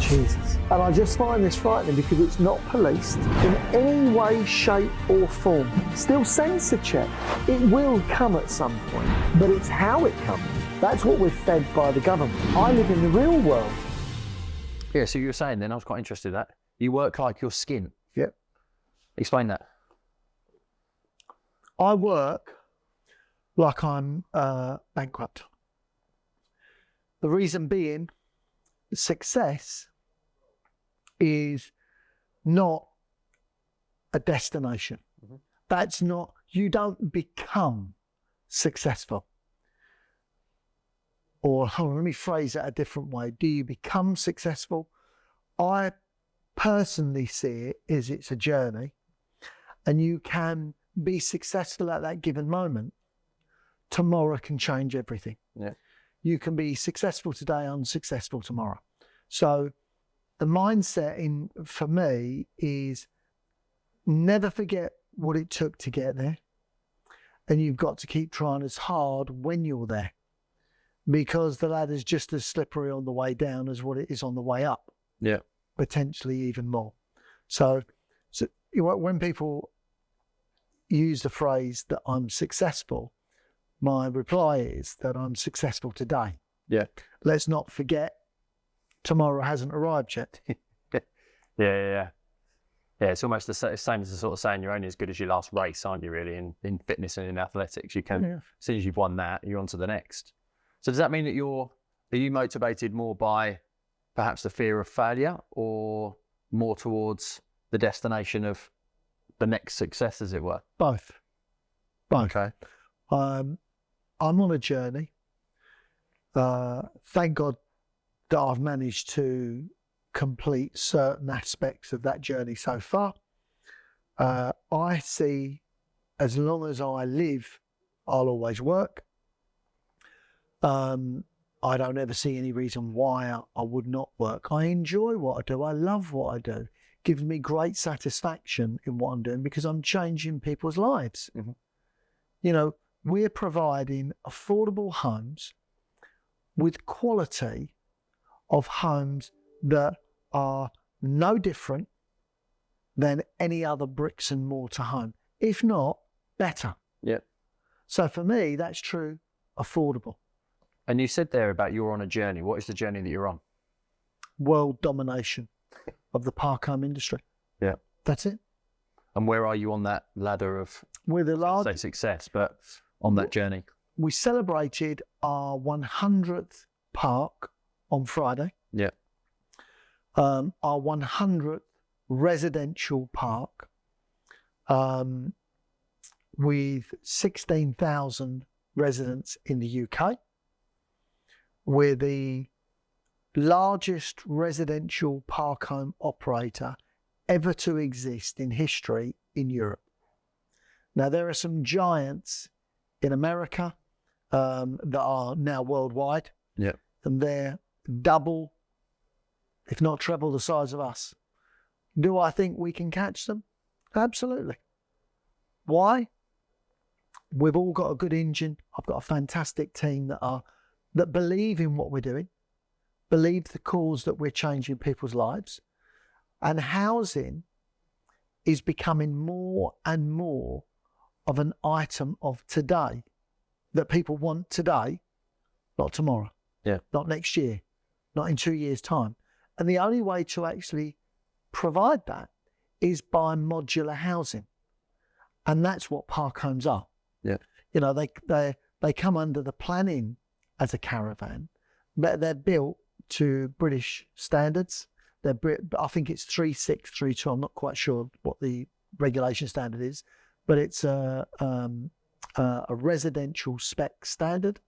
Jesus. And I just find this frightening because it's not policed in any way, shape or form. Still censor check. It will come at some point, but it's how it comes. That's what we're fed by the government. I live in the real world. Yeah, so you were saying then, I was quite interested in that. You work like your skin. Yep. Explain that. I work like I'm bankrupt. The reason being, success is not a destination. Mm-hmm. That's not, you don't become successful. Or hold on, let me phrase it a different way. Do you become successful? I personally see it as it's a journey, and you can be successful at that given moment. Tomorrow can change everything. Yeah. You can be successful today, unsuccessful tomorrow. So the mindset for me is never forget what it took to get there. And you've got to keep trying as hard when you're there, because the ladder's just as slippery on the way down as what it is on the way up. Yeah. Potentially even more. So when people use the phrase that I'm successful, my reply is that I'm successful today. Yeah. Let's not forget tomorrow hasn't arrived yet. Yeah, it's almost the same as the sort of saying you're only as good as your last race, aren't you, really, in fitness and in athletics? You can, as soon as you've won that, you're on to the next. So does that mean that are you motivated more by perhaps the fear of failure, or more towards the destination of the next success, as it were? Both. Okay. I'm on a journey. Thank God that I've managed to complete certain aspects of that journey so far. I see, as long as I live, I'll always work. I don't ever see any reason why I would not work. I enjoy what I do. I love what I do. It gives me great satisfaction in what I'm doing because I'm changing people's lives. Mm-hmm. You know, we're providing affordable homes with quality of homes that are no different than any other bricks and mortar home, if not better. Yeah. So for me, that's true, affordable. And you said there about you're on a journey. What is the journey that you're on? World domination of the park home industry. Yeah. That's it. And where are you on that ladder of, we're the largest, say success, but on that journey? We celebrated our 100th park on Friday. Yeah. Our 100th residential park with 16,000 residents in the UK. We're the largest residential park home operator ever to exist in history in Europe. Now, there are some giants in America that are now worldwide. Yeah. And they're double, if not treble, the size of us. Do I think we can catch them? Absolutely. Why? We've all got a good engine. I've got a fantastic team that believe in what we're doing, believe the cause that we're changing people's lives. And housing is becoming more and more of an item of today that people want today, not tomorrow. Yeah. Not next year, not in 2 years' time. And the only way to actually provide that is by modular housing. And that's what park homes are. Yeah. You know, they come under the planning as a caravan, but they're built to British standards. I think it's 3632. I'm not quite sure what the regulation standard is, but it's a residential spec standard.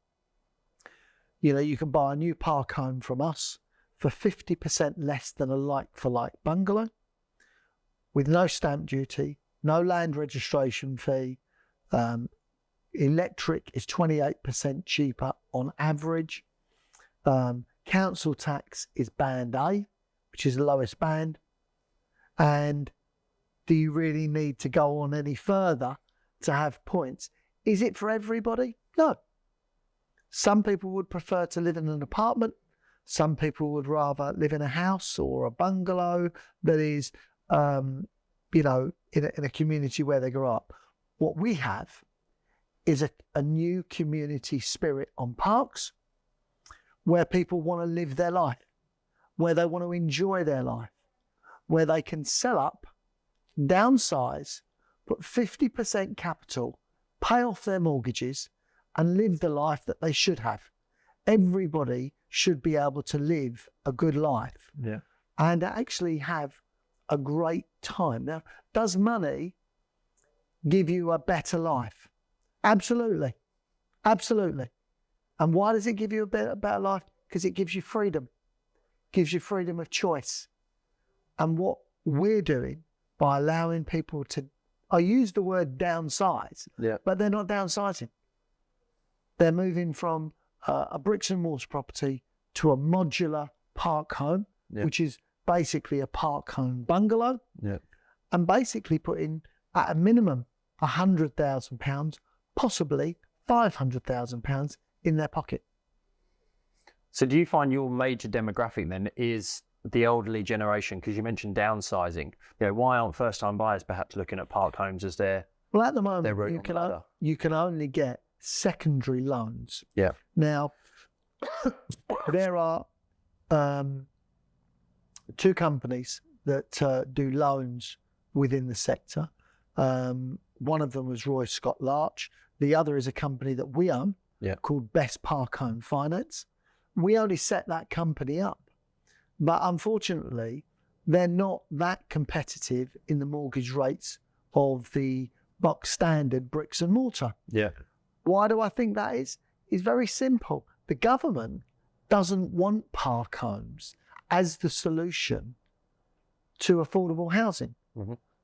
You know, you can buy a new park home from us for 50% less than a like-for-like bungalow, with no stamp duty, no land registration fee. Electric is 28% cheaper on average. Council tax is band A, which is the lowest band. And do you really need to go on any further to have points? Is it for everybody? No. Some people would prefer to live in an apartment. Some people would rather live in a house or a bungalow that is, you know, in a community where they grew up. What we have is a new community spirit on parks where people want to live their life, where they want to enjoy their life, where they can sell up, downsize, put 50% capital, pay off their mortgages, and live the life that they should have. Everybody should be able to live a good life and actually have a great time. Now, does money give you a better life? Absolutely. Absolutely. And why does it give you a better life? Because it gives you freedom. Gives you freedom of choice. And what we're doing by allowing people to, I use the word downsize, but they're not downsizing. They're moving from a bricks and mortar property to a modular park home, which is basically a park home bungalow, and basically putting at a minimum £100,000, possibly £500,000 in their pocket. So do you find your major demographic then is the elderly generation? Because you mentioned downsizing. You know, why aren't first-time buyers perhaps looking at park homes as their Well, at the moment, route you can only get secondary loans. Now, there are two companies that do loans within the sector. One of them was Roy Scott Larch. The other is a company that we own called Best Park Home Finance. We only set that company up, but unfortunately, they're not that competitive in the mortgage rates of the box standard bricks and mortar. Why do I think that is? It's very simple. The government doesn't want park homes as the solution to affordable housing.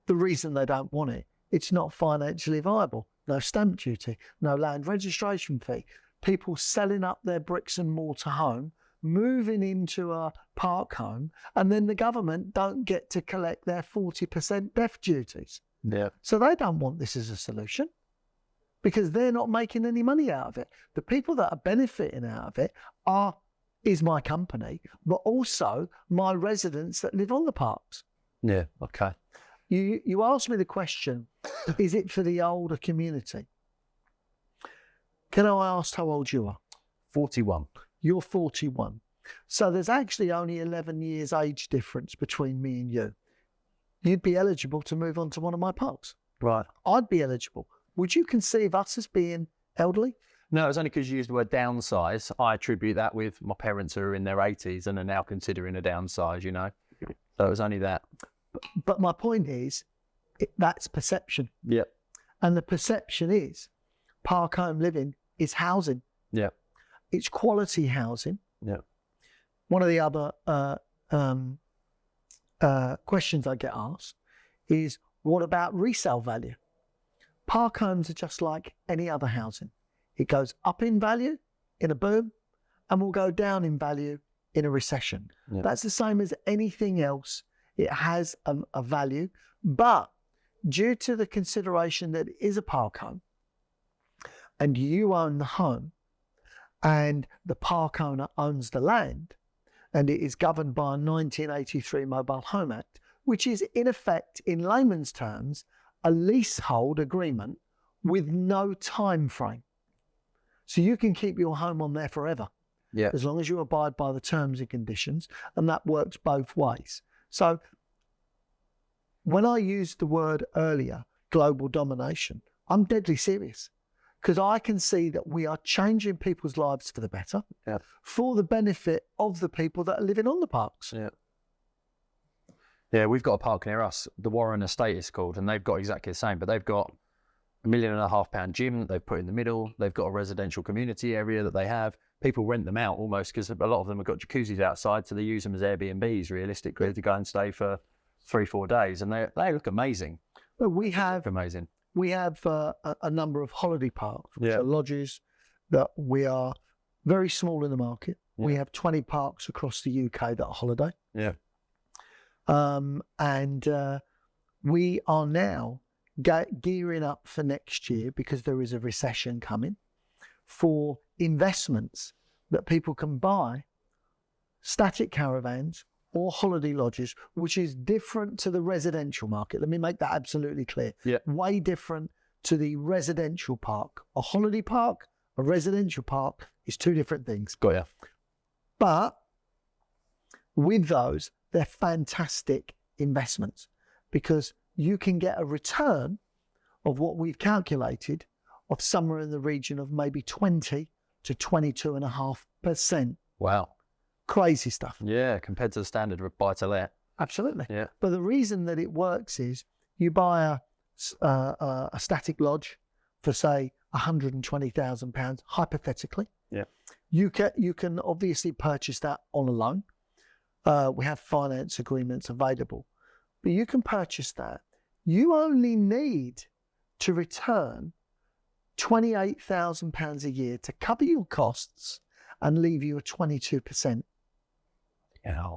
The reason they don't want it, it's not financially viable. No stamp duty, no land registration fee. People selling up their bricks and mortar home, moving into a park home, and then the government don't get to collect their 40% death duties. So they don't want this as a solution because they're not making any money out of it. The people that are benefiting out of it is my company, but also my residents that live on the parks. Okay. You asked me the question, is it for the older community? Can I ask how old you are? 41. You're 41. So there's actually only 11 years age difference between me and you. You'd be eligible to move on to one of my parks. Right. I'd be eligible. Would you conceive us as being elderly? No, it's only because you used the word downsize. I attribute that with my parents who are in their 80s and are now considering a downsize, you know. So it was only that. But my point is, that's perception. And the perception is park home living is housing. It's quality housing. One of the other questions I get asked is, what about resale value? Park homes are just like any other housing. It goes up in value in a boom and will go down in value in a recession. That's the same as anything else. It has a value, but due to the consideration that it is a park home and you own the home and the park owner owns the land, and it is governed by a 1983 Mobile Home Act, which is in effect, in layman's terms, a leasehold agreement with no time frame. So you can keep your home on there forever, as long as you abide by the terms and conditions, and that works both ways. So when I used the word earlier, global domination, I'm deadly serious, because I can see that we are changing people's lives for the better, for the benefit of the people that are living on the parks. We've got a park near us, the Warren Estate is called, and they've got exactly the same, but they've got £1.5 million gym that they've put in the middle. They've got a residential community area that they have. People rent them out almost because a lot of them have got jacuzzis outside, so they use them as Airbnbs realistically to go and stay for 3-4 days, and they look amazing. But we have amazing. We have a number of holiday parks, which are lodges that we are very small in the market. We have 20 parks across the UK that are holiday. And we are now gearing up for next year, because there is a recession coming, for investments that people can buy static caravans or holiday lodges, which is different to the residential market. Let me make that absolutely clear. Yeah. Way different to the residential park. A holiday park, a residential park is two different things. Got ya. But with those, they're fantastic investments because you can get a return of what we've calculated of somewhere in the region of maybe 20 to 22.5%. Wow. Crazy stuff. Yeah, compared to the standard of buy-to-let. Absolutely. Yeah. But the reason that it works is you buy a static lodge for, say, £120,000, hypothetically. Yeah. You can obviously purchase that on a loan. We have finance agreements available, but you can purchase that. You only need to return £28,000 a year to cover your costs and leave you a 22%. Yeah.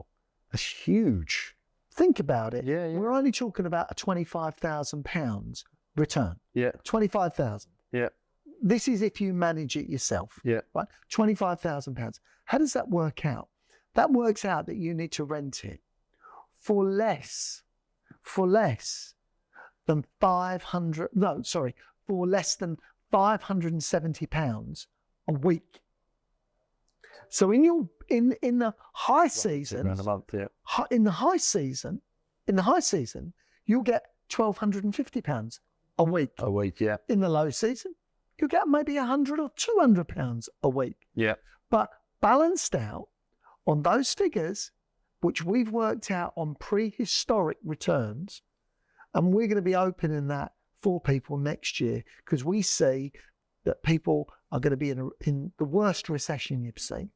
That's huge. Think about it. Yeah, yeah. We're only talking about a £25,000 return. Yeah. 25,000. Yeah. This is if you manage it yourself. Yeah. Right? £25,000. How does that work out? That works out that you need to rent it for less than £570 a week. So in the high season, Around a month, yeah. in the high season, you'll get £1,250 a week. A week, yeah. In the low season, you'll get maybe £100 or £200 a week. Yeah. But balanced out on those figures, which we've worked out on prehistoric returns, and we're going to be opening that for people next year because we see that people are going to be in the worst recession you've seen,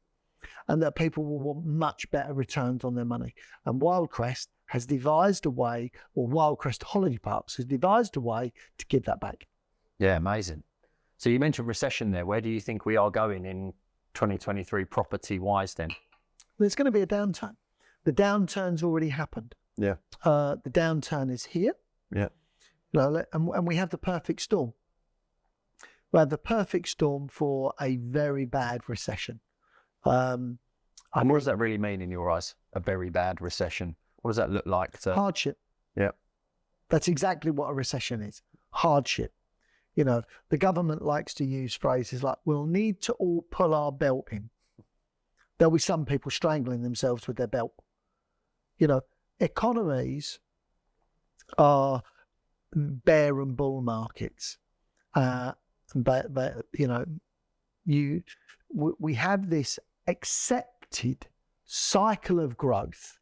and that people will want much better returns on their money. And Wyldecrest has devised a way, or Wyldecrest Holiday Parks has devised a way to give that back. Yeah, amazing. So you mentioned recession there. Where do you think we are going in 2023 property-wise then? There's going to be a downturn. The downturn's already happened. Yeah. The downturn is here. Yeah. And we have the perfect storm. We have the perfect storm for a very bad recession. And what does that really mean in your eyes? A very bad recession. What does that look like? Hardship. Yeah. That's exactly what a recession is. Hardship. You know, the government likes to use phrases like, we'll need to all pull our belt in. There'll be some people strangling themselves with their belt. You know, economies are bear and bull markets. But you know, we have this accepted cycle of growth,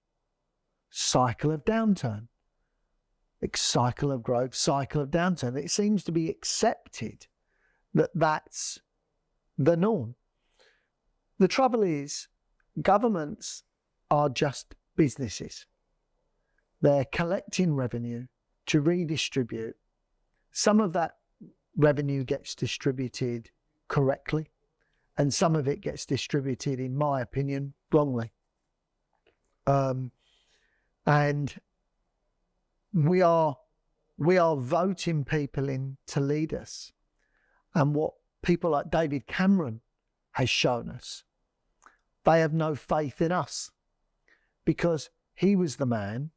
cycle of downturn, cycle of growth, cycle of downturn. It seems to be accepted that that's the norm. The trouble is, governments are just businesses. They're collecting revenue to redistribute. Some of that revenue gets distributed correctly, and some of it gets distributed, in my opinion, wrongly. And we are voting people in to lead us. And what people like David Cameron has shown us, they have no faith in us, because he was the man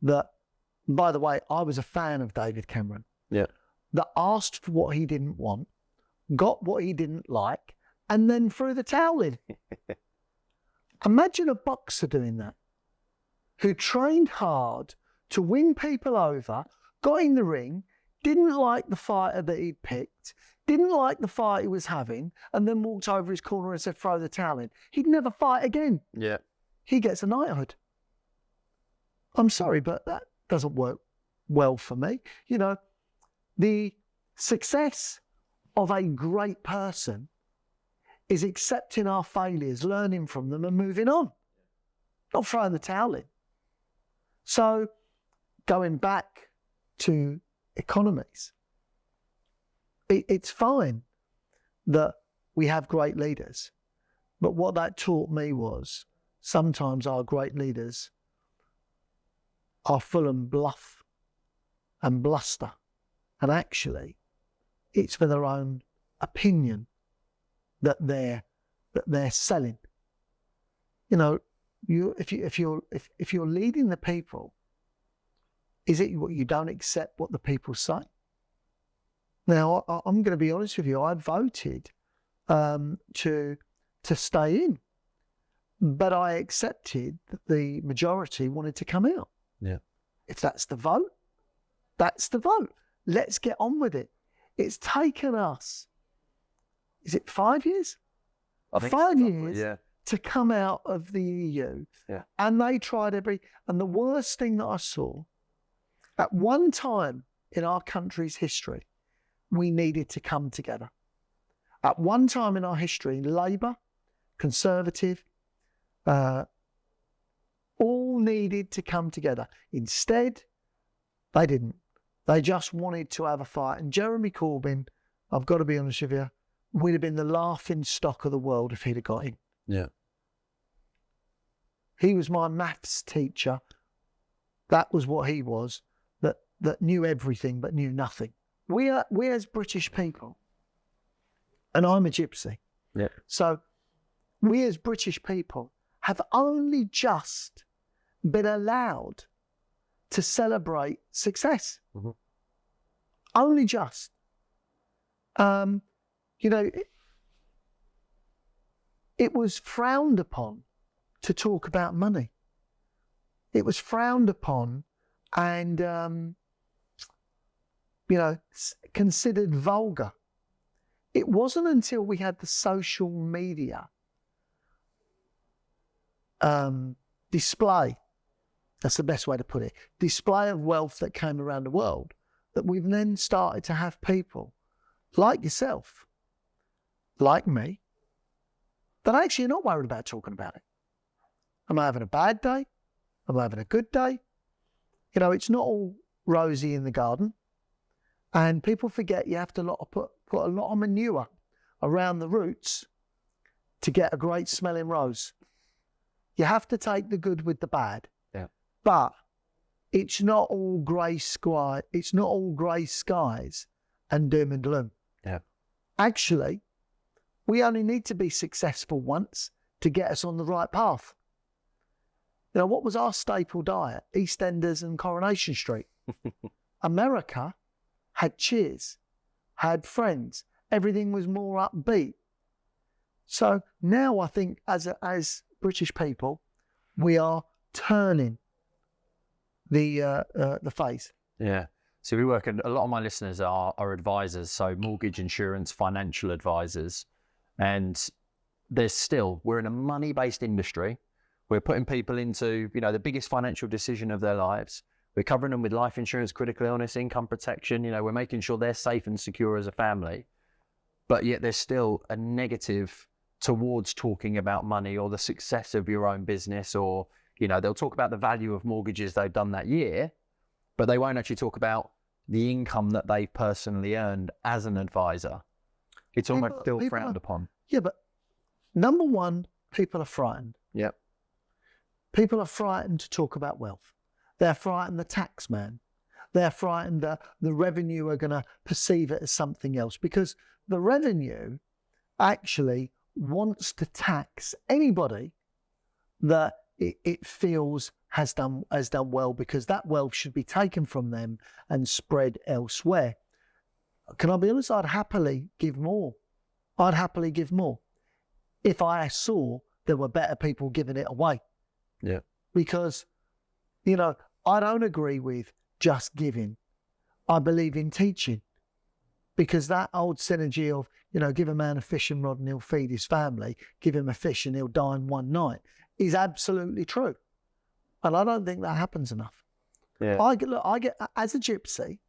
that, by the way, I was a fan of David Cameron. Yeah. That asked for what he didn't want, got what he didn't like, and then threw the towel in. Imagine a boxer doing that, who trained hard to win people over, got in the ring, didn't like the fighter that he'd picked, didn't like the fight he was having, and then walked over his corner and said, throw the towel in. He'd never fight again. Yeah. He gets a knighthood. I'm sorry, but that doesn't work well for me. You know, the success of a great person is accepting our failures, learning from them and moving on, not throwing the towel in. So going back to economies, it's fine that we have great leaders, but what that taught me was sometimes our great leaders are full of bluff and bluster, and actually it's for their own opinion that they're selling. You know, if you're leading the people, is it what you don't accept what the people say? Now, I'm going to be honest with you. I voted to stay in, but I accepted that the majority wanted to come out. Yeah. If that's the vote, that's the vote. Let's get on with it. It's taken us, is it 5 years? I think 5 so, years yeah. to come out of the EU. Yeah. And they tried and the worst thing that I saw, at one time in our country's history, we needed to come together. At one time in our history, Labour, Conservative, all needed to come together. Instead, they didn't. They just wanted to have a fight. And Jeremy Corbyn, I've got to be honest with you, would have been the laughing stock of the world if he'd have got in. Yeah. He was my maths teacher. That was what he was, that knew everything but knew nothing. We as British people, and I'm a gypsy. Yeah. So we as British people have only just been allowed to celebrate success. Mm-hmm. Only just. It was frowned upon to talk about money. It was frowned upon and, considered vulgar. It wasn't until we had the social media display, that's the best way to put it, display of wealth that came around the world, that we've then started to have people like yourself, like me, that actually are not worried about talking about it. Am I having a bad day? Am I having a good day? It's not all rosy in the garden. And people forget you have to put a lot of manure around the roots to get a great smelling rose. You have to take the good with the bad. Yeah. But it's not all grey sky. It's not all grey skies and doom and gloom. Yeah. Actually, we only need to be successful once to get us on the right path. What was our staple diet? EastEnders and Coronation Street. America had Cheers, had Friends. Everything was more upbeat. So now I think as British people, we are turning the phase. Yeah. So we work, a lot of my listeners are advisors, so mortgage, insurance, financial advisors. And we're in a money-based industry. We're putting people into, the biggest financial decision of their lives. We're covering them with life insurance, critical illness, income protection. We're making sure they're safe and secure as a family. But yet there's still a negative towards talking about money or the success of your own business, or, they'll talk about the value of mortgages they've done that year, but they won't actually talk about the income that they've personally earned as an advisor. It's almost still frowned upon. Yeah, but number one, people are frightened. Yep. People are frightened to talk about wealth. They're frightened the tax man. They're frightened that the revenue are going to perceive it as something else, because the revenue actually wants to tax anybody that it feels has done well, because that wealth should be taken from them and spread elsewhere. Can I be honest? I'd happily give more. I'd happily give more if I saw there were better people giving it away. Yeah. Because, I don't agree with just giving. I believe in teaching. Because that old synergy of, give a man a fishing rod and he'll feed his family, give him a fish and he'll die in one night, is absolutely true. And I don't think that happens enough. Yeah. I get as a gypsy,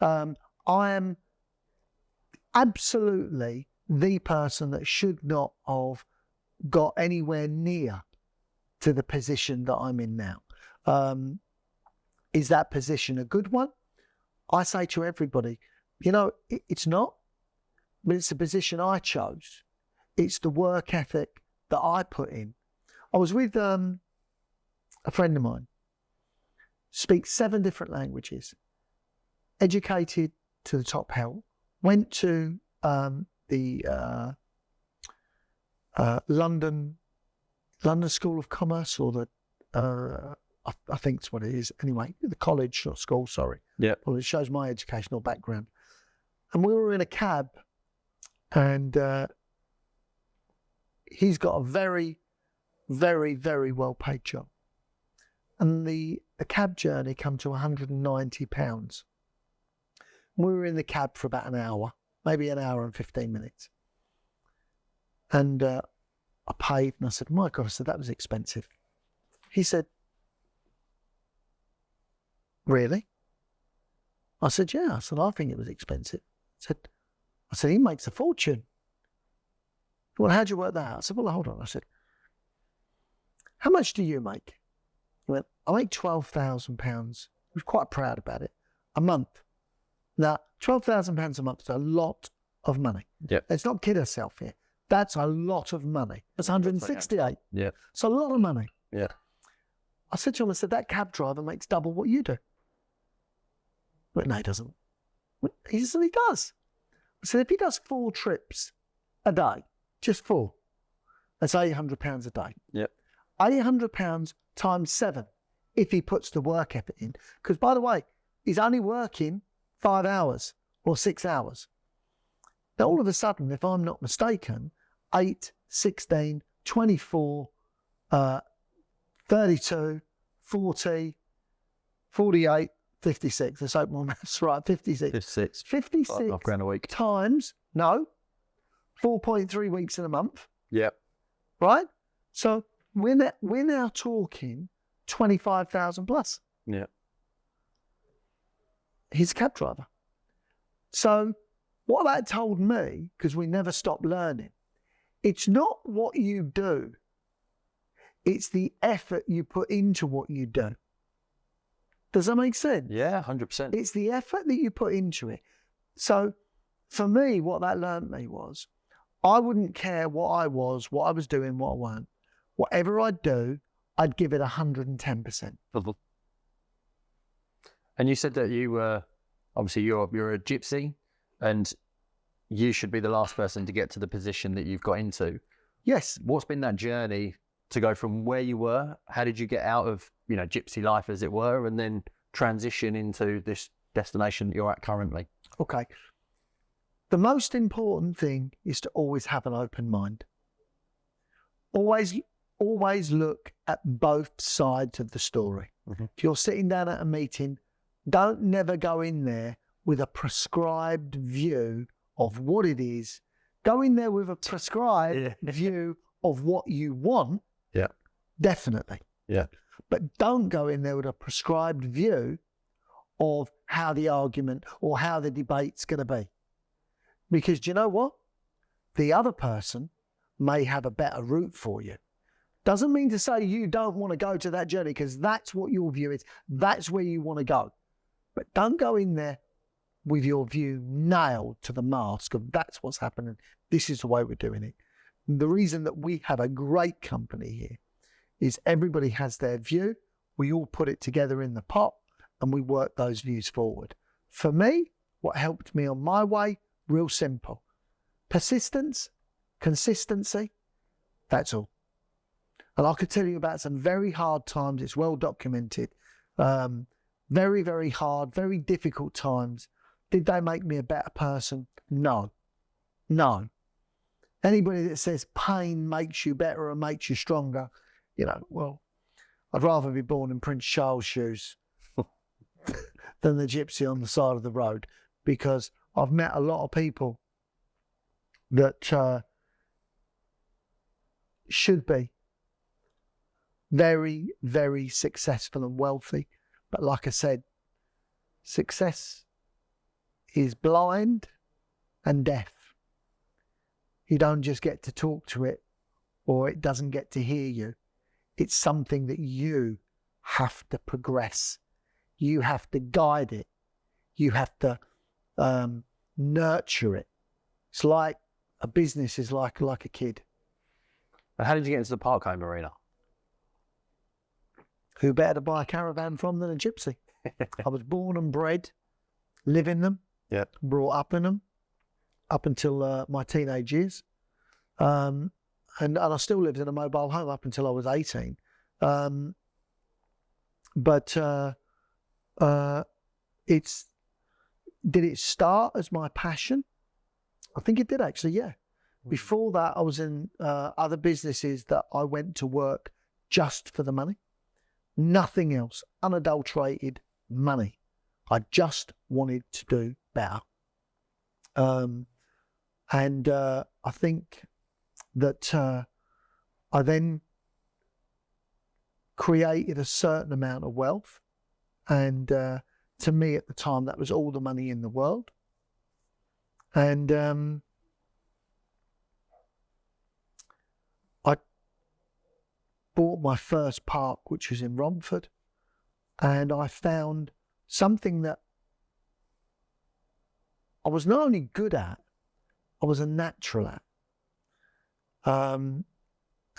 I am absolutely the person that should not have got anywhere near to the position that I'm in now. Is that position a good one? I say to everybody, it's not, but it's the position I chose. It's the work ethic that I put in. I was with a friend of mine, speaks 7 different languages, educated to the top hell, went to the London London School of Commerce or the, I think it's what it is. Anyway, the college or school, sorry. Yeah. Well, it shows my educational background. And we were in a cab, and he's got a very, very, very well-paid job. And the cab journey come to £190. We were in the cab for about an hour, maybe an hour and 15 minutes. And I paid, and I said, my God, I said, that was expensive. He said, really? I said, yeah. I said, I think it was expensive. I said, he makes a fortune. Well, how'd you work that out? I said, well, hold on. I said, how much do you make? He went, I make £12,000. He was quite proud about it. A month. Now, £12,000 a month is a lot of money. Yeah. Let's not kid ourselves here. That's a lot of money. That's 168. Yeah. It's a lot of money. Yeah. I said to him, I said, that cab driver makes double what you do. But no, he doesn't. He said, he does. I said, if he does 4 trips a day, just 4, that's £800 a day. Yep. £800 times 7 if he puts the work effort in. Because, by the way, he's only working 5 hours or 6 hours. Now, all of a sudden, if I'm not mistaken, 8, 16, 24, 32, 40, 48, 56. Let's hope my maths right. 56. 56. 56 £5,000 a week. times, 4.3 weeks in a month. Yep. Right? So we're now talking 25,000 plus. Yeah. He's a cab driver. So what that told me, because we never stop learning, it's not what you do. It's the effort you put into what you do. Does that make sense? Yeah, 100%. It's the effort that you put into it. So for me, what that learned me was, I wouldn't care what I was doing, what I weren't. Whatever I'd do, I'd give it 110%. And you said that you were, obviously you're a gypsy, and you should be the last person to get to the position that you've got into. Yes. What's been that journey to go from where you were? How did you get out of, gypsy life, as it were, and then transition into this destination that you're at currently? Okay. The most important thing is to always have an open mind. Always look at both sides of the story. Mm-hmm. If you're sitting down at a meeting, don't never go in there with a prescribed view of what it is. Go in there with a prescribed view of what you want. Yeah. Definitely. Yeah. But don't go in there with a prescribed view of how the argument or how the debate's going to be. Because do you know what? The other person may have a better route for you. Doesn't mean to say you don't want to go to that journey, because that's what your view is. That's where you want to go. But don't go in there with your view nailed to the mast of that's what's happening. This is the way we're doing it. And the reason that we have a great company here is everybody has their view. We all put it together in the pot and we work those views forward. For me, what helped me on my way, real simple. Persistence, consistency, that's all. And I could tell you about some very hard times. It's well documented. Very, very hard, very difficult times. Did they make me a better person? No. No. Anybody that says pain makes you better or makes you stronger, well, I'd rather be born in Prince Charles' shoes than the gypsy on the side of the road, because I've met a lot of people that should be very, very successful and wealthy. But like I said, success is blind and deaf. You don't just get to talk to it, or it doesn't get to hear you. It's something that you have to progress. You have to guide it. You have to nurture it. It's like a business is like a kid. How did you get into the park home arena? Who better to buy a caravan from than a gypsy? I was born and bred, live in them, brought up in them, up until my teenage years. and I still lived in a mobile home up until I was 18. But did it start as my passion? I think it did actually, yeah. Before that, I was in other businesses that I went to work just for the money. Nothing else, unadulterated money. I just wanted to do better. And I think that I then created a certain amount of wealth. And to me at the time, that was all the money in the world. And I bought my first park, which was in Romford. And I found something that I was not only good at, I was a natural at. And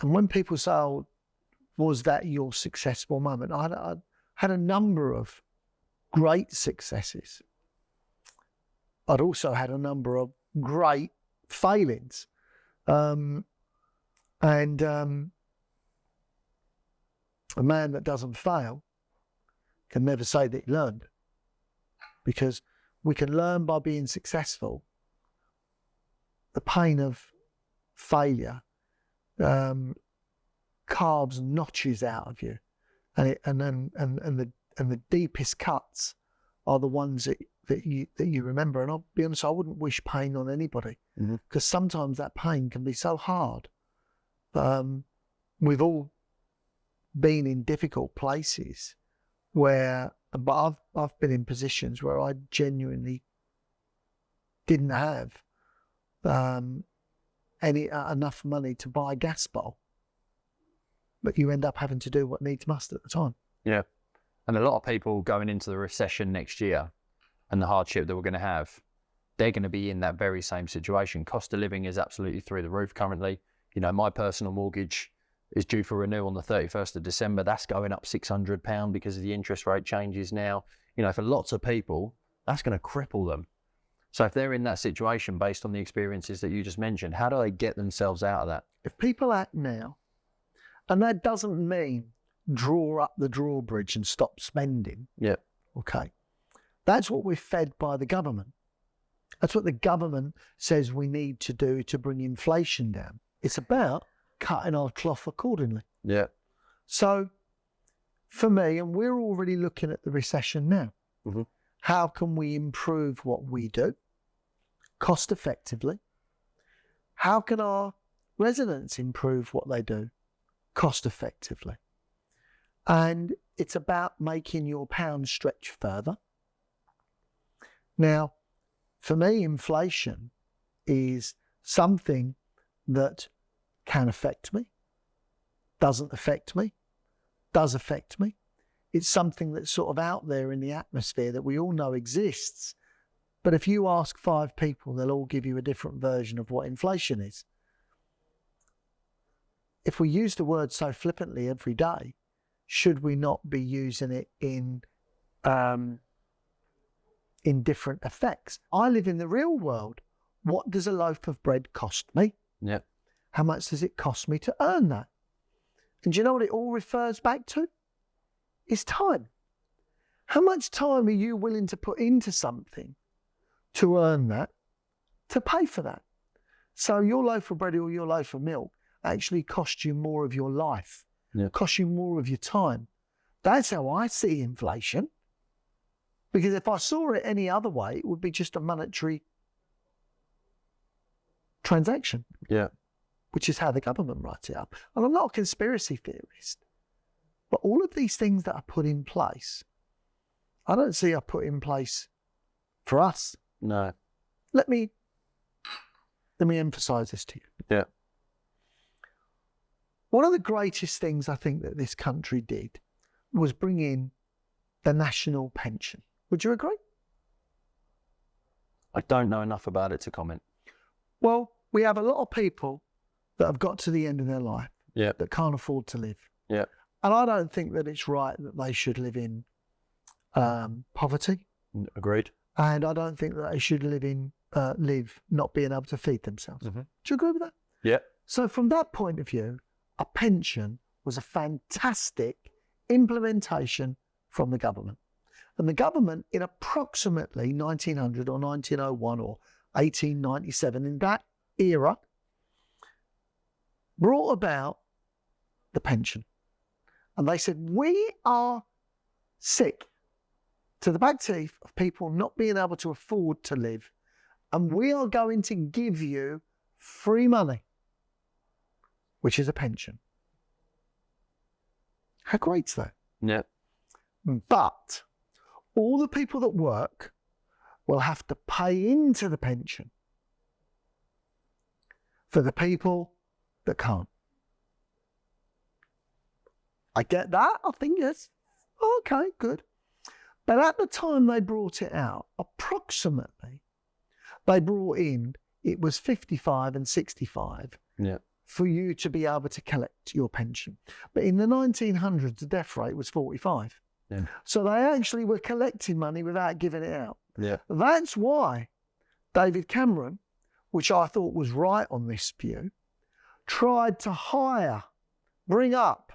when people say, oh, was that your successful moment? I had a number of great successes. I'd also had a number of great failings. And a man that doesn't fail can never say that he learned, because we can learn by being successful. The pain of failure carves notches out of you, and the deepest cuts are the ones that you remember. And I'll be honest, I wouldn't wish pain on anybody, because sometimes that pain can be so hard. We've all been in difficult places but I've been in positions where I genuinely didn't have enough money to buy a gas bowl, but you end up having to do what needs must at the time. Yeah, and a lot of people going into the recession next year and the hardship that we're going to have, they're going to be in that very same situation. Cost of living is absolutely through the roof currently. You know, my personal mortgage is due for renewal on the 31st of December. That's going up £600 because of the interest rate changes now. You know, for lots of people, that's going to cripple them. So if they're in that situation based on the experiences that you just mentioned, how do they get themselves out of that? If people act now, and that doesn't mean draw up the drawbridge and stop spending. Yeah. Okay. That's what we're fed by the government. That's what the government says we need to do to bring inflation down. It's about cutting our cloth accordingly. Yeah. So for me, and we're already looking at the recession now, how can we improve what we do cost effectively? How can our residents improve what they do cost effectively? And it's about making your pound stretch further. Now, for me, inflation is something that can affect me, doesn't affect me, does affect me. It's something that's sort of out there in the atmosphere that we all know exists. But if you ask 5 people, they'll all give you a different version of what inflation is. If we use the word so flippantly every day, should we not be using it in different effects? I live in the real world. What does a loaf of bread cost me? Yeah. How much does it cost me to earn that? And do you know what it all refers back to? It's time. How much time are you willing to put into something to earn that, to pay for that? So your loaf of bread or your loaf of milk actually costs you more of your life, costs you more of your time. That's how I see inflation. Because if I saw it any other way, it would be just a monetary transaction. Yeah. Which is how the government writes it up. And I'm not a conspiracy theorist, but all of these things that are put in place, I don't see are put in place for us. No. Let me emphasize this to you. Yeah. One of the greatest things I think that this country did was bring in the national pension. Would you agree? I don't know enough about it to comment. Well, we have a lot of people that have got to the end of their life that can't afford to live. Yeah. And I don't think that it's right that they should live in poverty. Agreed. And I don't think that they should live not being able to feed themselves. Do you agree with that? Yeah. So from that point of view, a pension was a fantastic implementation from the government. And the government in approximately 1900 or 1901 or 1897, in that era, brought about the pension. And they said, we are sick to the back teeth of people not being able to afford to live, and we are going to give you free money, which is a pension. How great's that? Yeah. But all the people that work will have to pay into the pension for the people that can't. I get that. I think yes. Okay, good. But at the time they brought it out, approximately, they brought in, it was 55 and 65 for you to be able to collect your pension. But in the 1900s, the death rate was 45. Yeah. So they actually were collecting money without giving it out. Yeah. That's why David Cameron, which I thought was right on this view, tried to bring up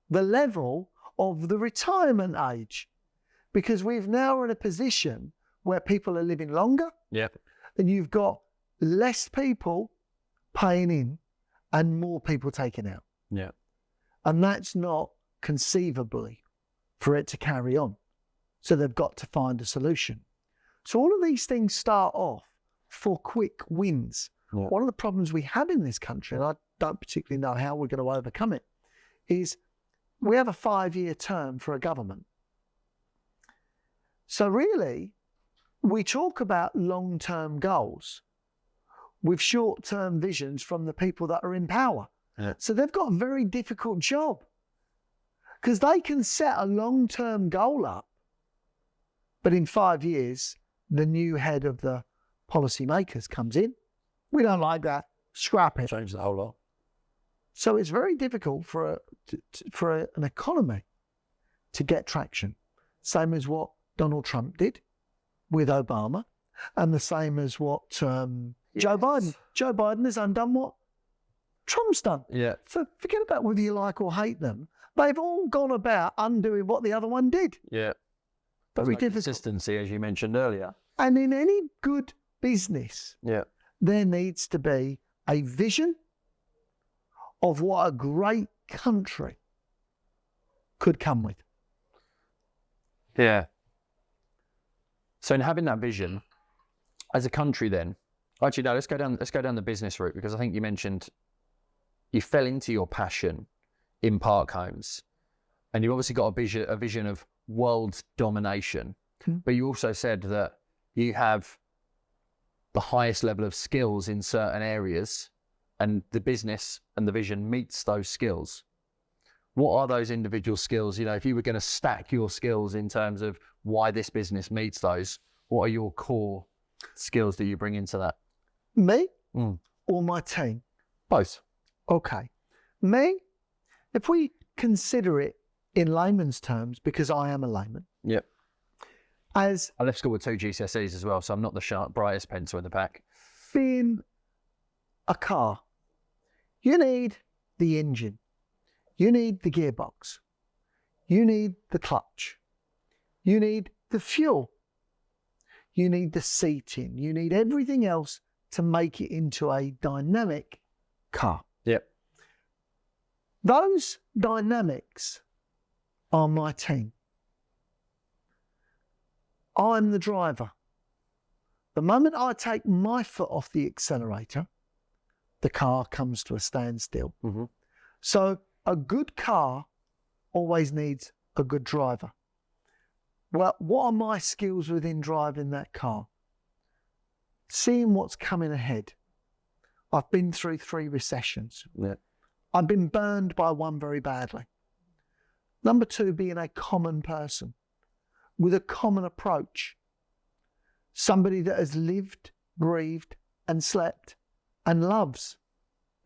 the level of the retirement age, because we've now in a position where people are living longer. Yeah. And you've got less people paying in and more people taking out. Yeah. And that's not conceivably for it to carry on. So they've got to find a solution. So all of these things start off for quick wins. Yeah. One of the problems we have in this country, and I don't particularly know how we're going to overcome it, is we have a 5-year term for a government. So really, we talk about long-term goals with short-term visions from the people that are in power. Yeah. So they've got a very difficult job, because they can set a long-term goal up, but in 5 years, the new head of the policymakers comes in. We don't like that. Scrap it. Change the whole lot. So it's very difficult for an economy to get traction. Same as what Donald Trump did with Obama, and the same as what Joe Biden. Joe Biden has undone what Trump's done. Yeah. So forget about whether you like or hate them. They've all gone about undoing what the other one did. Yeah. Very difficult. Consistency, as you mentioned earlier. And in any good business, Yeah. there needs to be a vision of what a great country could come with. Yeah. So in having that vision, as a country then, actually no, let's go down the business route, because I think you mentioned you fell into your passion in park homes, and you obviously got a vision of world domination, but you also said that you have the highest level of skills in certain areas, and the business and the vision meets those skills. What are those individual skills? You know, if you were going to stack your skills in terms of why this business meets those, what are your core skills that you bring into that? Me or my team? Both. Okay. Me, if we consider it in layman's terms, because I am a layman. Yep. As I left school with 2 GCSEs as well, so I'm not the brightest pencil in the pack. being a car, you need the engine, you need the gearbox, you need the clutch, you need the fuel, you need the seating, you need everything else to make it into a dynamic car. Yep. Those dynamics are my team. I'm the driver. The moment I take my foot off the accelerator, the car comes to a standstill. Mm-hmm. So a good car always needs a good driver. Well, what are my skills within driving that car? Seeing what's coming ahead. I've been through 3 recessions. Yeah. I've been burned by one very badly. Number 2, being a common person with a common approach. Somebody that has lived, breathed and slept and loves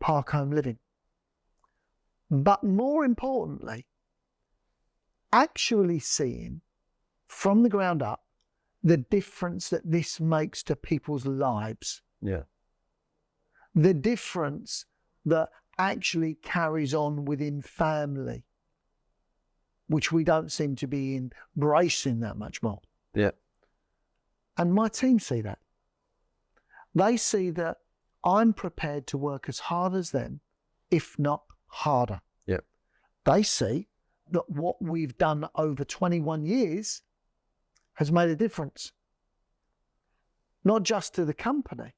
park home living. But more importantly, actually seeing from the ground up the difference that this makes to people's lives. Yeah. The difference that actually carries on within family, which we don't seem to be embracing that much more. Yeah. And my team see that. They see that I'm prepared to work as hard as them, if not harder. Yeah. They see that what we've done over 21 years has made a difference. Not just to the company,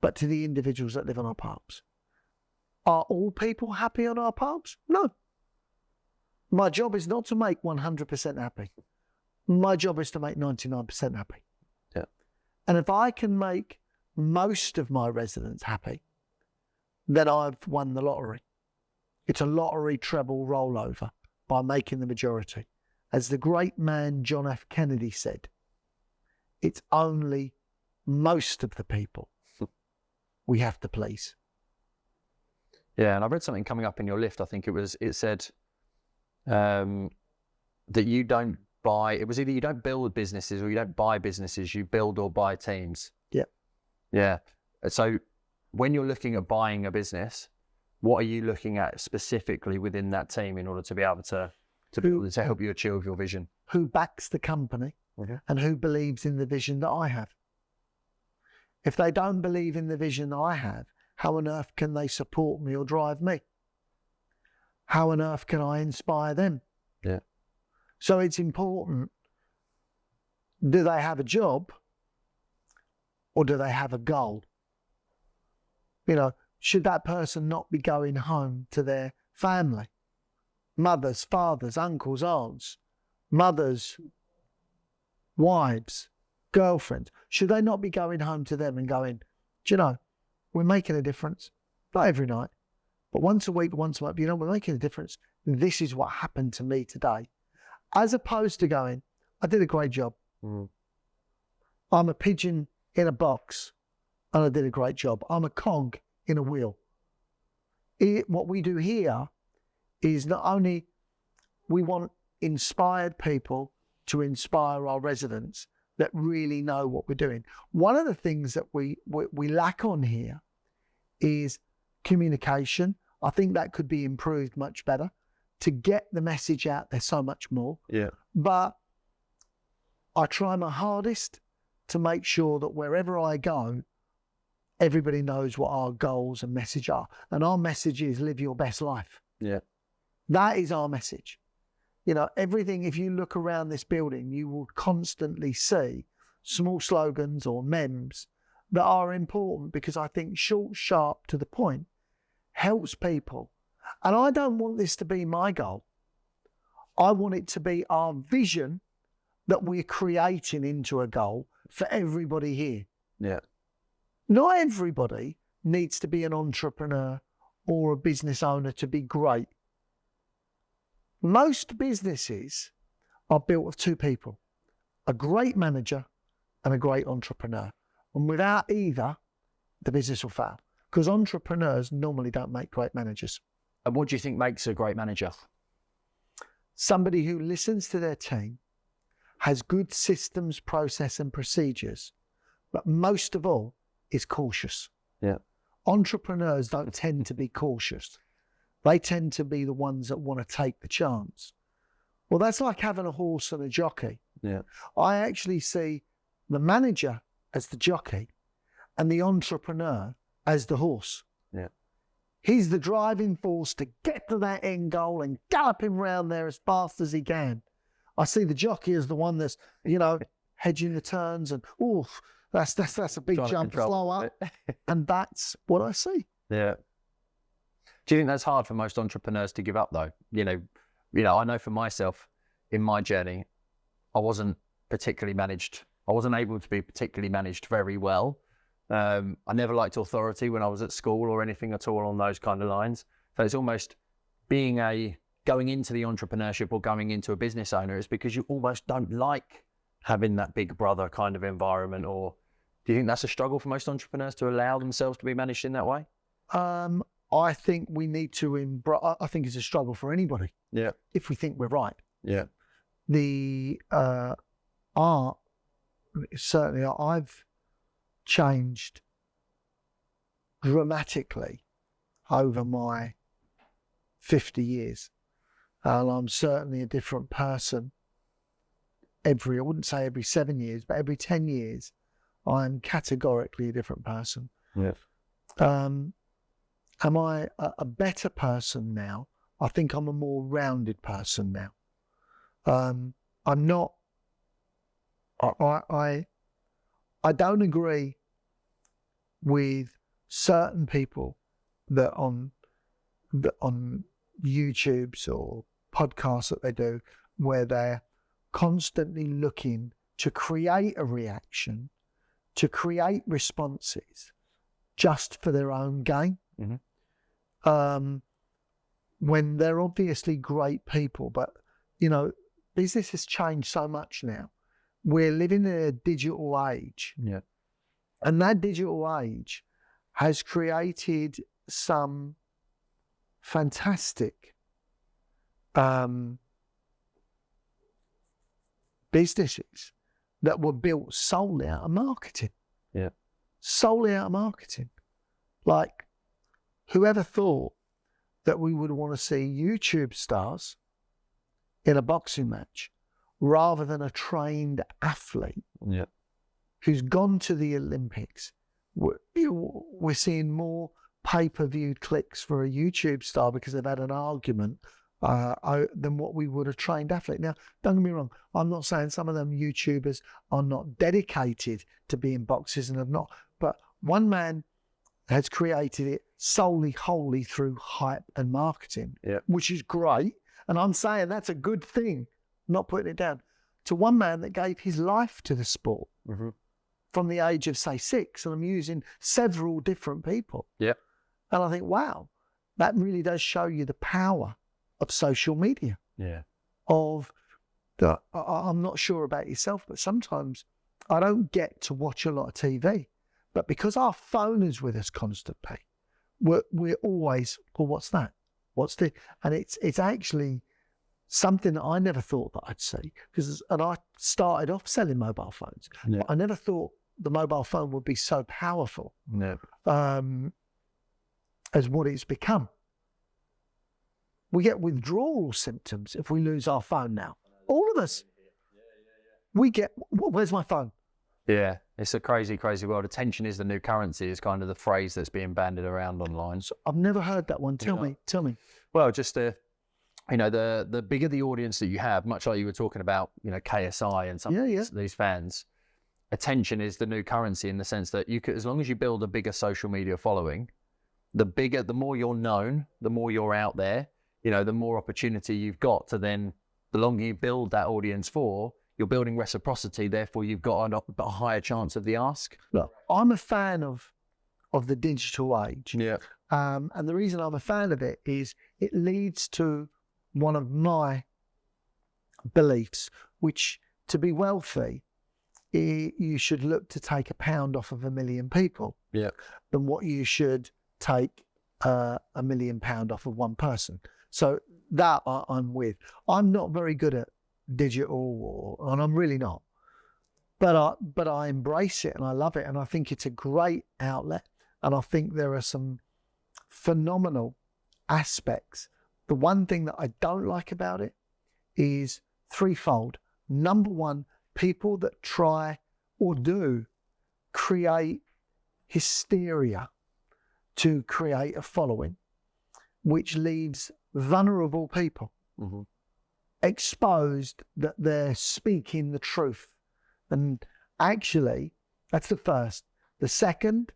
but to the individuals that live on our parks. Are all people happy on our parks? No. My job is not to make 100% happy. My job is to make 99% happy. Yeah. And if I can make most of my residents happy, then I've won the lottery. It's a lottery treble rollover by making the majority. As the great man John F. Kennedy said, it's only most of the people we have to please. Yeah, and I read something coming up in your lift. I think it said that you don't buy, it was either you don't build businesses or you don't buy businesses, you build or buy teams. Yeah. Yeah. So when you're looking at buying a business, what are you looking at specifically within that team in order to be able to help you achieve your vision? Who backs the company and who believes in the vision that I have? If they don't believe in the vision I have, how on earth can they support me or drive me? How on earth can I inspire them? Yeah. So it's important, do they have a job or do they have a goal? You know, should that person not be going home to their family? Mothers, fathers, uncles, aunts, mothers, wives, girlfriends. Should they not be going home to them and going, do you know, we're making a difference? Not every night, but once a week, once a month, you know, we're making a difference. This is what happened to me today. As opposed to going, I did a great job. I'm a pigeon in a box and I did a great job. I'm a cog in a wheel. What we do here is not only we want inspired people to inspire our residents that really know what we're doing. One of the things that we lack on here is communication. I think that could be improved much better to get the message out there so much more. Yeah. But I try my hardest to make sure that wherever I go, everybody knows what our goals and message are. And our message is live your best life. Yeah. That is our message. You know, everything, if you look around this building, you will constantly see small slogans or memes that are important because I think short, sharp, to the point helps people. And I don't want this to be my goal. I want it to be our vision that we're creating into a goal for everybody here. Yeah. Not everybody needs to be an entrepreneur or a business owner to be great. Most businesses are built of two people, a great manager and a great entrepreneur. And without either, the business will fail. Because entrepreneurs normally don't make great managers. And what do you think makes a great manager? Somebody who listens to their team, has good systems, process and procedures, but most of all is cautious. Yeah. Entrepreneurs don't tend to be cautious. They tend to be the ones that want to take the chance. Well, that's like having a horse and a jockey. Yeah. I actually see the manager as the jockey and the entrepreneur as the horse. Yeah. He's the driving force to get to that end goal and gallop him round there as fast as he can. I see the jockey as the one that's, you know, hedging the turns and, oof, that's a big jump, slow up. And that's what I see. Yeah. Do you think that's hard for most entrepreneurs to give up though? You know, I know for myself in my journey, I wasn't particularly managed. I wasn't able to be particularly managed very well. I never liked authority when I was at school or anything at all on those kind of lines. So it's almost going into the entrepreneurship or going into a business owner is because you almost don't like having that big brother kind of environment. Or do you think that's a struggle for most entrepreneurs to allow themselves to be managed in that way? I think we need to I think it's a struggle for anybody. Yeah. If we think we're right. Yeah. The art, certainly I've changed dramatically over my 50 years. And I'm certainly a different person I wouldn't say every 7 years, but every 10 years, I'm categorically a different person. Yeah. Am I a better person now? I think I'm a more rounded person now. I'm not, I don't agree with certain people that on YouTubes or podcasts that they do, where they're constantly looking to create a reaction, to create responses just for their own gain. Mm-hmm. When they're obviously great people, but business has changed so much now. We're living in a digital age. Yeah. And that digital age has created some fantastic businesses that were built solely out of marketing. Yeah. Solely out of marketing. Like, whoever thought that we would want to see YouTube stars in a boxing match rather than a trained athlete who's gone to the Olympics? We're seeing more pay-per-view clicks for a YouTube star because they've had an argument than what we would a trained athlete. Now, don't get me wrong, I'm not saying some of them YouTubers are not dedicated to being boxers and have not, but one man has created it solely, wholly through hype and marketing, which is great. And I'm saying that's a good thing, not putting it down. To one man that gave his life to the sport from the age of, say, 6, and I'm using several different people. Yeah. And I think, wow, that really does show you the power of social media. Yeah. I'm not sure about yourself, but sometimes I don't get to watch a lot of TV. But because our phone is with us constantly, we're always, well, what's that? What's the? And it's actually something that I never thought that I'd see. And I started off selling mobile phones. Yeah. But I never thought the mobile phone would be so powerful as what it's become. We get withdrawal symptoms if we lose our phone now. All of us. We get, where's my phone? Yeah, it's a crazy, crazy world. Attention is the new currency is kind of the phrase that's being bandied around online. So I've never heard that one. Tell me. Well, just the bigger the audience that you have, much like you were talking about, KSI and some of these fans, attention is the new currency in the sense that you could, as long as you build a bigger social media following, the more you're known, the more you're out there, the more opportunity you've got to then, the longer you build that audience for, you're building reciprocity, therefore you've got a higher chance of the ask. Look, I'm a fan of the digital age. Yeah. And the reason I'm a fan of it is it leads to one of my beliefs, which to be wealthy, you should look to take £1 off of 1 million people than what you should take £1 million off of one person. So that I'm with. I'm not very good at digital, and I'm really not. But I embrace it and I love it, and I think it's a great outlet. And I think there are some phenomenal aspects. The one thing that I don't like about it is threefold. Number one, people that try or do create hysteria to create a following, which leaves vulnerable people exposed that they're speaking the truth. And actually, that's the first. The second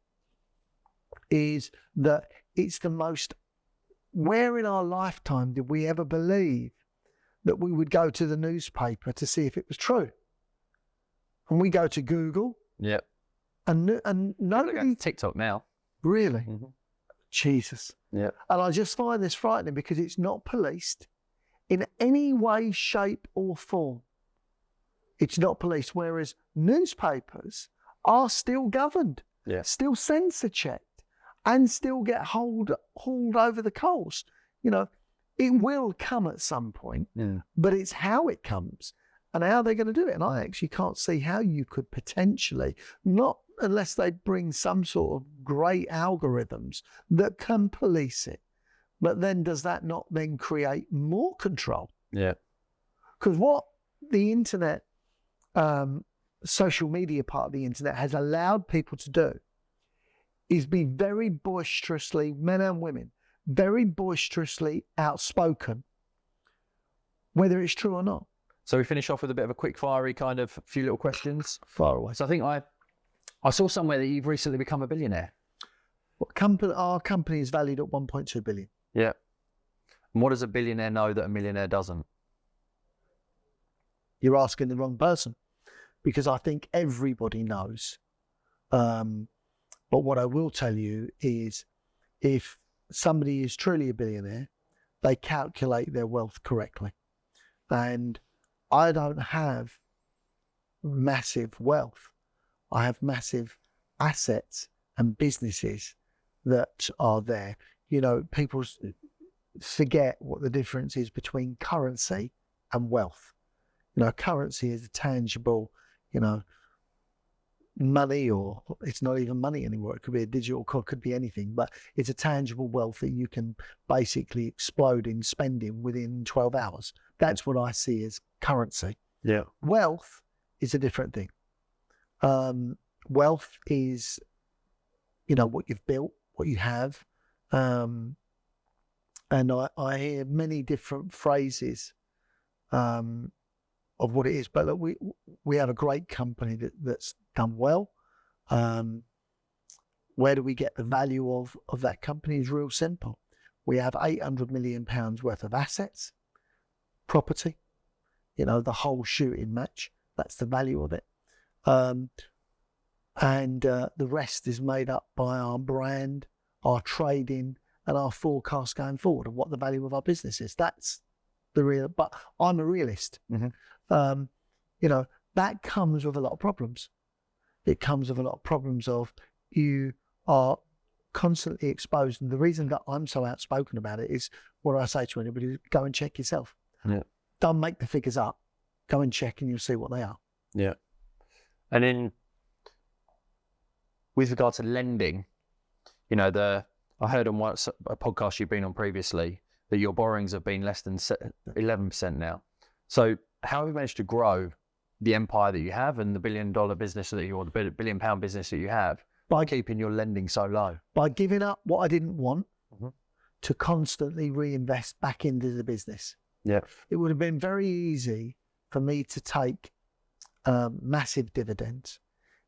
is that it's the most, where in our lifetime did we ever believe that we would go to the newspaper to see if it was true? And we go to Google. Yep. And nobody... TikTok now. Really? Jesus. Yeah. And I just find this frightening because it's not policed in any way, shape or form. It's not policed, whereas newspapers are still governed, still censor checked, and still get hauled over the coals. It will come at some point, but it's how it comes and how they're going to do it. And I actually can't see how you could potentially not unless they bring some sort of great algorithms that can police it. But then does that not then create more control? Yeah. Because what the internet, social media part of the internet has allowed people to do is be very boisterously, men and women, very boisterously outspoken, whether it's true or not. So we finish off with a bit of a quick fiery kind of few little questions. Far away. So I think I saw somewhere that you've recently become a billionaire. Our company is valued at 1.2 billion. Yeah. And what does a billionaire know that a millionaire doesn't? You're asking the wrong person, because I think everybody knows. But what I will tell you is, if somebody is truly a billionaire, they calculate their wealth correctly. And I don't have massive wealth. I have massive assets and businesses that are there. You know, people forget what the difference is between currency and wealth. You know, currency is a tangible, you know, money, or it's not even money anymore. It could be a digital, it could be anything, but it's a tangible wealth that you can basically explode in spending within 12 hours. That's what I see as currency. Yeah. Wealth is a different thing. Wealth is, you know, what you've built, what you have. And I hear many different phrases of what it is, but look, we have a great company that's done well. Where do we get the value of that company is real simple. We have £800 million worth of assets, property, you know, the whole shooting match. That's the value of it. And the rest is made up by our brand, our trading, and our forecast going forward of what the value of our business is. That's the real, but I'm a realist. Mm-hmm. You know, that comes with a lot of problems. It comes with a lot of problems of you are constantly exposed. And the reason that I'm so outspoken about it is what I say to anybody: go and check yourself. Yeah. Don't make the figures up. Go and check and you'll see what they are. Yeah. And then with regard to lending, you know, I heard on a podcast you've been on previously that your borrowings have been less than 11% now. So how have you managed to grow the empire that you have and the $1 billion business that or the £1 billion business that you have by keeping your lending so low? By giving up what I didn't want mm-hmm. to constantly reinvest back into the business. Yeah. It would have been very easy for me to take massive dividends.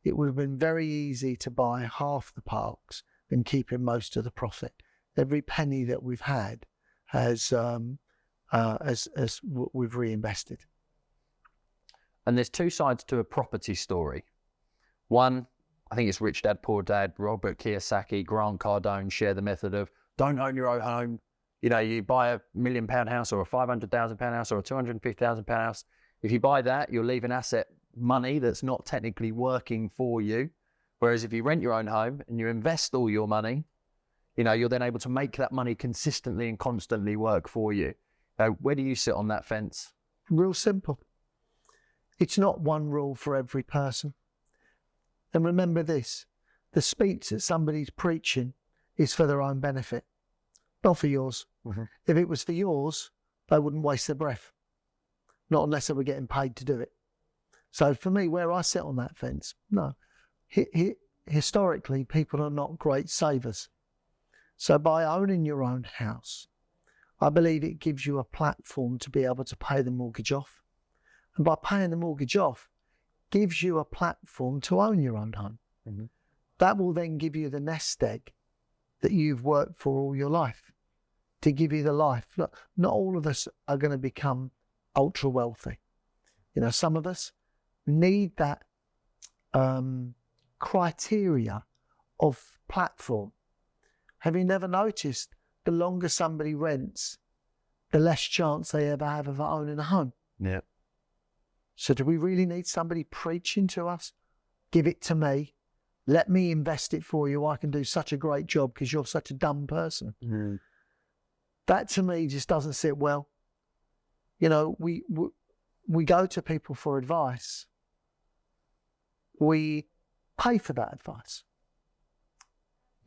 It would have been very easy to buy half the parks and keeping most of the profit. Every penny that we've had has we've reinvested. And there's two sides to a property story. One, I think it's Rich Dad, Poor Dad, Robert Kiyosaki, Grant Cardone share the method of don't own your own home. You know, you buy a £1 million house or a £500,000 house or a £250,000 house. If you buy that, you'll leave an asset money that's not technically working for you. Whereas if you rent your own home and you invest all your money, you know, you're then able to make that money consistently and constantly work for you. Where do you sit on that fence? Real simple. It's not one rule for every person. And remember this, the speech that somebody's preaching is for their own benefit, not for yours. Mm-hmm. If it was for yours, they wouldn't waste their breath. Not unless they were getting paid to do it. So for me, where I sit on that fence, no. Historically, people are not great savers. So by owning your own house, I believe it gives you a platform to be able to pay the mortgage off. And by paying the mortgage off, gives you a platform to own your own home. Mm-hmm. That will then give you the nest egg that you've worked for all your life, to give you the life. Look, not all of us are going to become ultra wealthy. You know, some of us need that criteria of platform. Have you never noticed the longer somebody rents, the less chance they ever have of owning a home? Yeah. So do we really need somebody preaching to us? Give it to me. Let me invest it for you. I can do such a great job because you're such a dumb person. Mm-hmm. That to me just doesn't sit well. You know, we go to people for advice. We pay for that advice.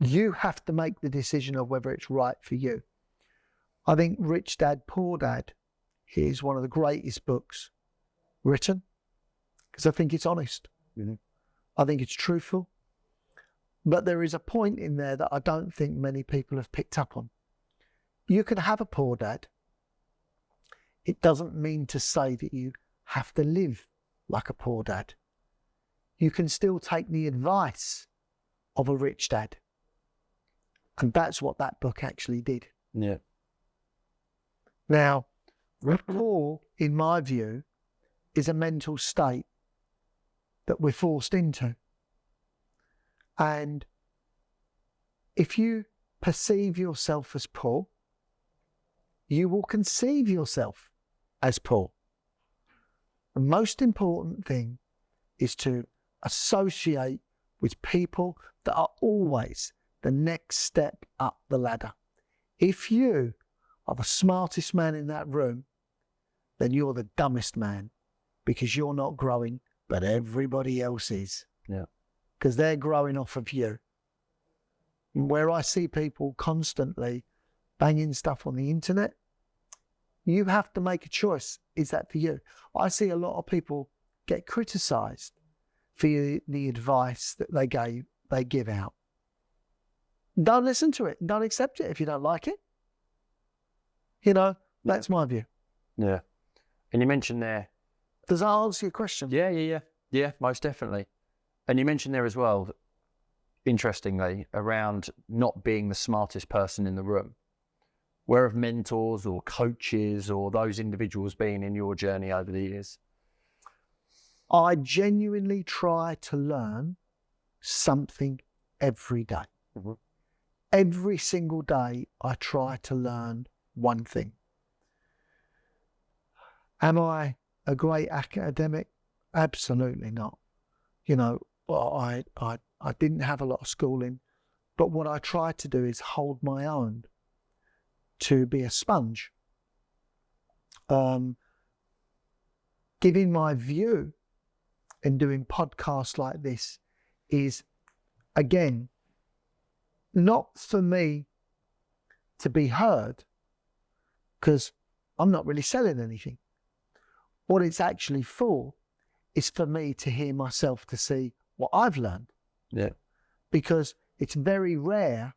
You have to make the decision of whether it's right for you. I think Rich Dad, Poor Dad is one of the greatest books written because I think it's honest. Mm-hmm. I think it's truthful. But there is a point in there that I don't think many people have picked up on. You can have a poor dad. It doesn't mean to say that you have to live like a poor dad. You can still take the advice of a rich dad. And that's what that book actually did. Yeah. Now, poor, in my view, is a mental state that we're forced into. And if you perceive yourself as poor, you will conceive yourself as poor. The most important thing is to associate with people that are always the next step up the ladder. If you are the smartest man in that room, then you're the dumbest man because you're not growing, but everybody else is. Yeah. Because they're growing off of you. Where I see people constantly banging stuff on the internet, you have to make a choice. Is that for you? I see a lot of people get criticised for the advice that they give out. Don't listen to it. Don't accept it if you don't like it. You know, that's my view. Yeah. And you mentioned there. Does that answer your question? Yeah, most definitely. And you mentioned there as well, interestingly, around not being the smartest person in the room. Where have mentors or coaches or those individuals been in your journey over the years? I genuinely try to learn something every day. Mm-hmm. Every single day, I try to learn one thing. Am I a great academic? Absolutely not. You know, I didn't have a lot of schooling, but what I try to do is hold my own, to be a sponge. Giving my view and doing podcasts like this is, again, not for me to be heard, because I'm not really selling anything. What it's actually for is for me to hear myself, to see what I've learned. Yeah. Because it's very rare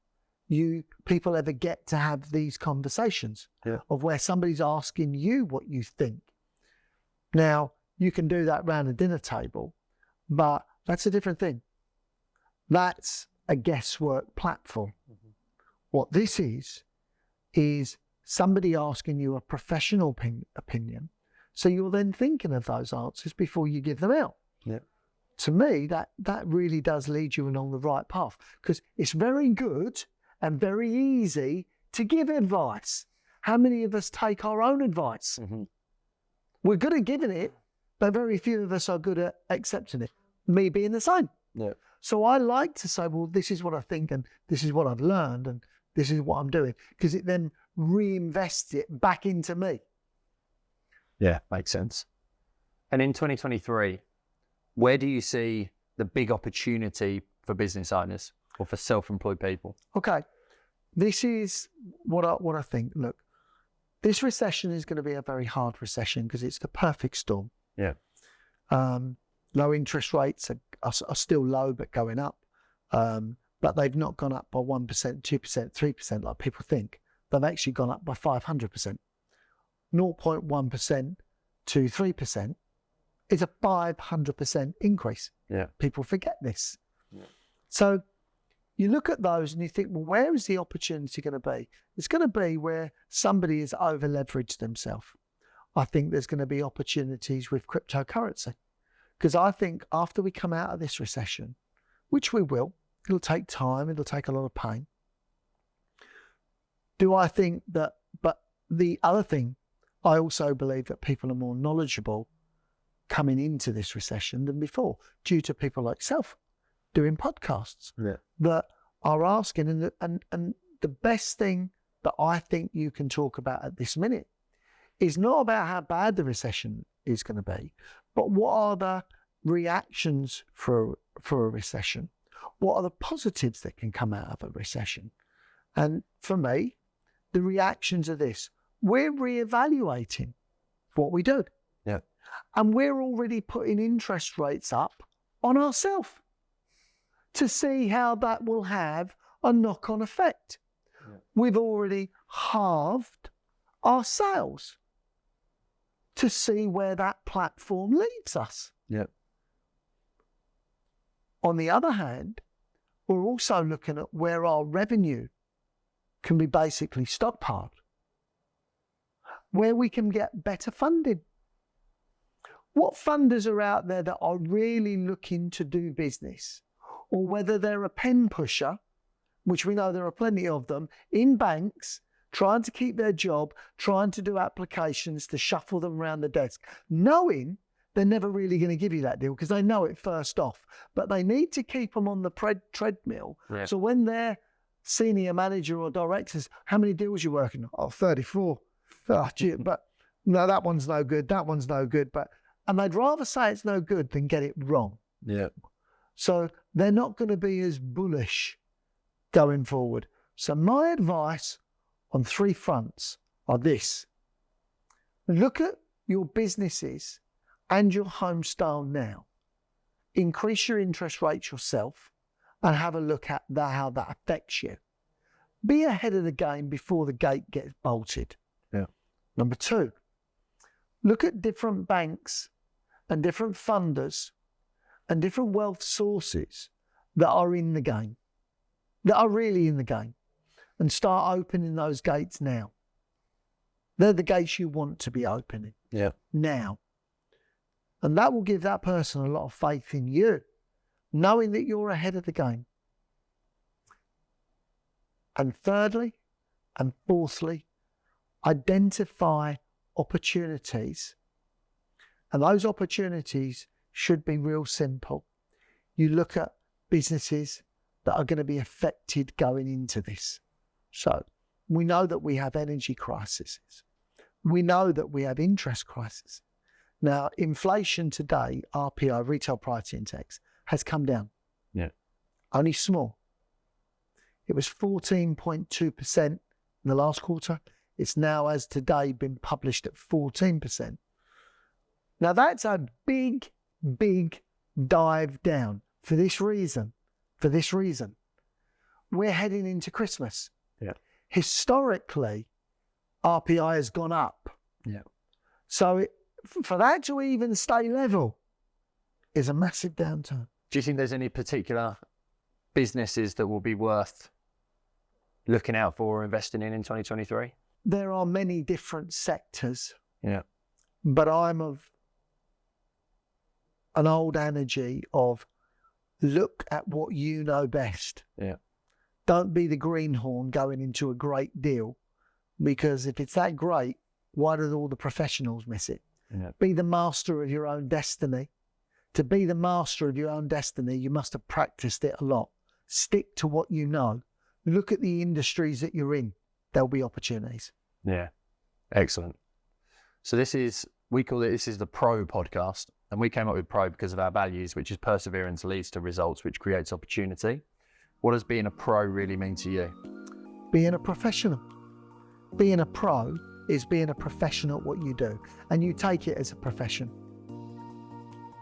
people ever get to have these conversations of where somebody's asking you what you think. Now, you can do that around a dinner table, but that's a different thing. That's a guesswork platform. Mm-hmm. What this is somebody asking you a professional opinion. So you're then thinking of those answers before you give them out. Yeah. To me, that really does lead you along the right path, because it's very good and very easy to give advice. How many of us take our own advice? Mm-hmm. We're good at giving it, but very few of us are good at accepting it. Me being the same. Yeah. So I like to say, well, this is what I think, and this is what I've learned, and this is what I'm doing, because it then reinvests it back into me. Yeah, makes sense. And in 2023, where do you see the big opportunity for business owners or for self-employed people? Okay. This is what I think. Look, this recession is going to be a very hard recession because it's the perfect storm. Yeah. Low interest rates are still low, but going up. But they've not gone up by 1%, 2%, 3% like people think. They've actually gone up by 500%. 0.1% to 3% is a 500% increase. Yeah. People forget this. Yeah. So you look at those and you think, well, where is the opportunity going to be? It's going to be where somebody has over-leveraged themselves. I think there's going to be opportunities with cryptocurrency, because I think after we come out of this recession, which we will, it'll take time, it'll take a lot of pain. Do I think that, but the other thing, I also believe that people are more knowledgeable coming into this recession than before, due to people like self doing podcasts that are asking. And the best thing that I think you can talk about at this minute is not about how bad the recession is going to be, but what are the reactions for a recession? What are the positives that can come out of a recession? And for me, the reactions are this. We're reevaluating what we do. Yeah. And we're already putting interest rates up on ourselves to see how that will have a knock-on effect. Yeah. We've already halved our sales to see where that platform leads us. Yeah. On the other hand, we're also looking at where our revenue can be basically stockpiled, where we can get better funding. What funders are out there that are really looking to do business, or whether they're a pen pusher, which we know there are plenty of them, in banks, trying to keep their job, trying to do applications to shuffle them around the desk, knowing they're never really going to give you that deal because they know it first off, but they need to keep them on the treadmill. Yeah. So when their senior manager or director says, how many deals you working on? Oh, 34. Oh, gee, but no, that one's no good. That one's no good. And they'd rather say it's no good than get it wrong. Yeah. So they're not going to be as bullish going forward. So my advice on 3 fronts are this. Look at your businesses and your home style now. Increase your interest rates yourself and have a look at how that affects you. Be ahead of the game before the gate gets bolted. Yeah. Number 2, look at different banks and different funders and different wealth sources that are in the game, that are really in the game, and start opening those gates now. They're the gates you want to be opening. Yeah. Now. And that will give that person a lot of faith in you, knowing that you're ahead of the game. And thirdly, and fourthly, identify opportunities. And those opportunities should be real simple. You look at businesses that are going to be affected going into this. So we know that we have energy crises. We know that we have interest crises. Now, inflation today, RPI, Retail Price Index, has come down. Yeah. Only small. It was 14.2% in the last quarter. It's now, as today, been published at 14%. Now, that's a big, big dive down for this reason. We're heading into Christmas. Yeah. Historically, RPI has gone up. Yeah. So for that to even stay level is a massive downturn. Do you think there's any particular businesses that will be worth looking out for or investing in 2023? There are many different sectors. Yeah. But I'm of an old energy of look at what you know best. Yeah. Don't be the greenhorn going into a great deal, because if it's that great, why do all the professionals miss it? Yeah. Be the master of your own destiny. To be the master of your own destiny, you must have practiced it a lot. Stick to what you know. Look at the industries that you're in. There'll be opportunities. Yeah. Excellent. So this is the Pro podcast, and we came up with Pro because of our values, which is perseverance leads to results, which creates opportunity. What does being a pro really mean to you? Being a professional. Being a pro is being a professional at what you do, and you take it as a profession.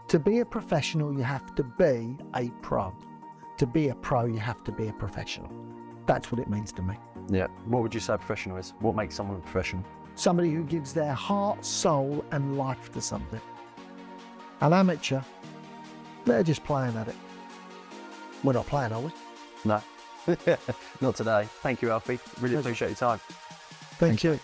To be a professional, you have to be a pro. To be a pro, you have to be a professional. That's what it means to me. Yeah. What would you say a professional is? What makes someone a professional? Somebody who gives their heart, soul, and life to something. An amateur, they're just playing at it. We're not playing, are we? No. Not today. Thank you, Alfie. Really appreciate your time. Thank you.